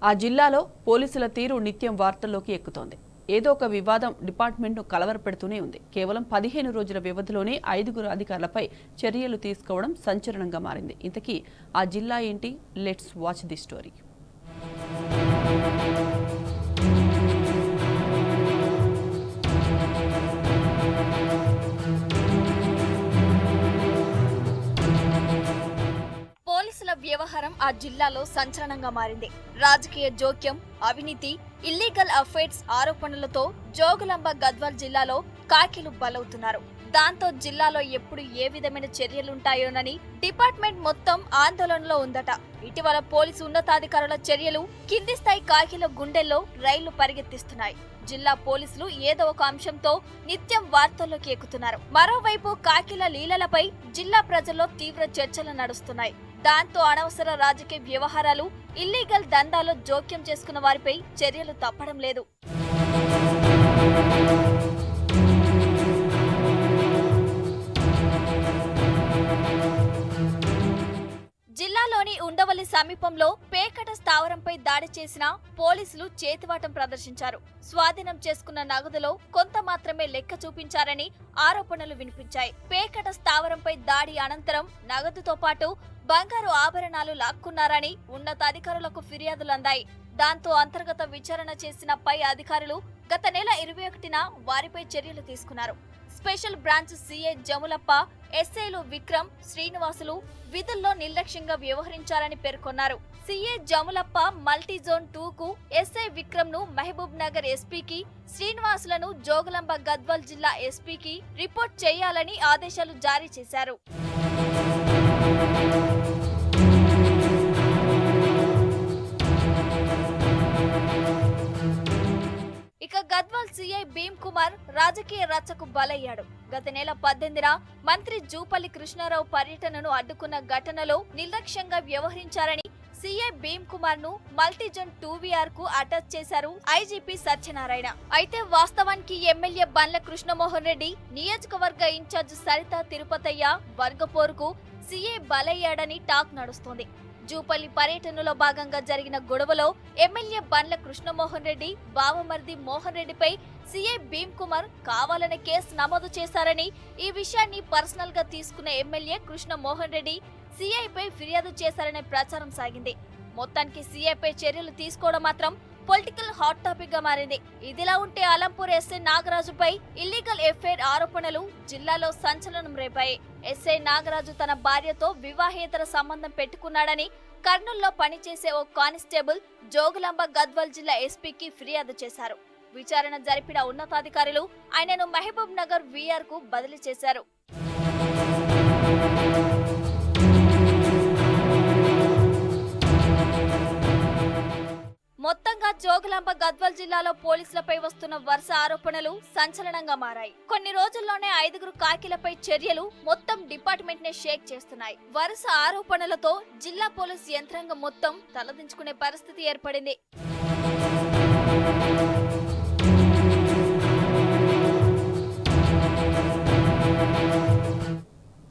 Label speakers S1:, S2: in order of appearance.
S1: ఆ జిల్లాలో పోలీసుల తీరు నిత్యం వార్తల్లోకి ఎక్కుతోంది. ఏదో ఒక వివాదం డిపార్ట్మెంట్ను కలవరపెడుతూనే ఉంది. కేవలం 15 రోజుల వ్యవధిలోనే 5 అధికారులపై చర్యలు తీసుకోవడం సంచలనంగా మారింది. ఇంతకీ ఆ జిల్లా ఏంటి? Let's watch the story.
S2: పోలీసుల వ్యవహారం ఆ జిల్లాలో సంచలనంగా మారింది. రాజకీయ జోక్యం, అవినీతి, ఇల్లీగల్ అఫైర్స్ ఆరోపణలతో జోగులాంబ గద్వాల్ జిల్లాలో కాకిలు బలవుతున్నారు. దాంతో జిల్లాలో ఎప్పుడు ఏ విధమైన చర్యలుంటాయోనని డిపార్ట్మెంట్ మొత్తం ఆందోళనలో ఉందట. ఇటీవల పోలీసు ఉన్నతాధికారుల చర్యలు కింది స్థాయి కాకిల గుండెల్లో రైళ్లు పరిగెత్తిస్తున్నాయి. జిల్లా పోలీసులు ఏదో ఒక అంశంతో నిత్యం వార్తల్లోకి ఎక్కుతున్నారు. మరోవైపు కాకిల లీలలపై జిల్లా ప్రజల్లో తీవ్ర చర్చలు నడుస్తున్నాయి. దాంతో అనవసర రాజకీయ వ్యవహారాలు, ఇల్లీగల్ దందాలో జోక్యం చేసుకున్న వారిపై చర్యలు తప్పడం లేదు. జిల్లాలోని ఉండవల్లి సమీపంలో పేకట స్థావరంపై దాడి చేసిన పోలీసులు చేతివాటం ప్రదర్శించారు. స్వాధీనం చేసుకున్న నగదులో కొంత మాత్రమే లెక్క చూపించారని ఆరోపణలు వినిపించాయి. పేకట స్థావరంపై దాడి అనంతరం నగదుతో పాటు బంగారు ఆభరణాలు లాక్కున్నారని ఉన్నతాధికారులకు ఫిర్యాదులందాయి. దాంతో అంతర్గత విచారణ చేసిన పై అధికారులు గత నెల 21న వారిపై చర్యలు తీసుకున్నారు. స్పెషల్ బ్రాంచ్ సీఐ జములప్ప, ఎస్ఐలు విక్రమ్, శ్రీనివాసులు విధుల్లో నిర్లక్ష్యంగా వ్యవహరించారని పేర్కొన్నారు. సీఐ జములప్ప మల్టీజోన్ 2కు, ఎస్ఐ విక్రమ్ ను మహబూబ్ నగర్ ఎస్పీకి, శ్రీనివాసులను జోగులాంబ గద్వాల్ జిల్లా ఎస్పీకి రిపోర్ట్ చేయాలని ఆదేశాలు జారీ చేశారు. ఇక గద్వాల్ సీఐ భీమ్ కుమార్ రాజకీయ రచ్చకు బలయ్యాడు. గత నెల 18న మంత్రి జూపల్లి కృష్ణారావు పర్యటనను అడ్డుకున్న ఘటనలో నిర్లక్ష్యంగా వ్యవహరించారని సీఐ భీమ్ కుమార్ ను మల్టీజన్ 2VR కు అటాచ్ చేశారు ఐజీపీ సత్యనారాయణ. అయితే వాస్తవానికి ఎమ్మెల్యే బండ్ల కృష్ణమోహన్ రెడ్డి, నియోజకవర్గ ఇన్ఛార్జ్ సరిత తిరుపతయ్య వర్గపోరుకు సీఐ బలయ్యాడని టాక్ నడుస్తోంది. జూపల్లి పర్యటనలో భాగంగా జరిగిన గొడవలో ఎమ్మెల్యే బండ్ల కృష్ణమోహన్ రెడ్డి బావమర్ది మోహన్ రెడ్డిపై సీఐ భీమ్ కుమార్ కావాలనే కేసు నమోదు చేశారని, ఈ విషయాన్ని పర్సనల్ గా తీసుకున్న ఎమ్మెల్యే కృష్ణమోహన్ రెడ్డి సీఐపై ఫిర్యాదు చేశారనే ప్రచారం సాగింది. మొత్తానికి సీఐపై చర్యలు తీసుకోవడం మాత్రం పొలిటికల్ హాట్ టాపిక్ గా మారింది. ఇదిలా ఉంటే అలంపూర్ ఎస్ఐ నాగరాజుపై ఇల్లీగల్ ఎఫైర్ ఆరోపణలు జిల్లాలో సంచలనం రేపాయి. ఎస్ఐ నాగరాజు తన భార్యతో వివాహేతర సంబంధం పెట్టుకున్నాడని కర్నూలులో పనిచేసే ఓ కానిస్టేబుల్ జోగులాంబ గద్వాల్ జిల్లా ఎస్పీకి ఫిర్యాదు చేశారు. విచారణ జరిపిన ఉన్నతాధికారులు ఆయనను మహబూబ్ నగర్ VR కు బదిలీ చేశారు. మొత్తంగా జోగులాంబ గద్వాల్ జిల్లాలో పోలీసులపై వస్తున్న వరుస ఆరోపణలు సంచలనంగా మారాయి. కొన్ని రోజుల్లోనే 5 కాకిలపై చర్యలు మొత్తం డిపార్ట్మెంట్ నే షేక్ చేస్తున్నాయి. వరుస ఆరోపణలతో జిల్లా పోలీస్ యంత్రాంగం మొత్తం తలదించుకునే పరిస్థితి ఏర్పడింది.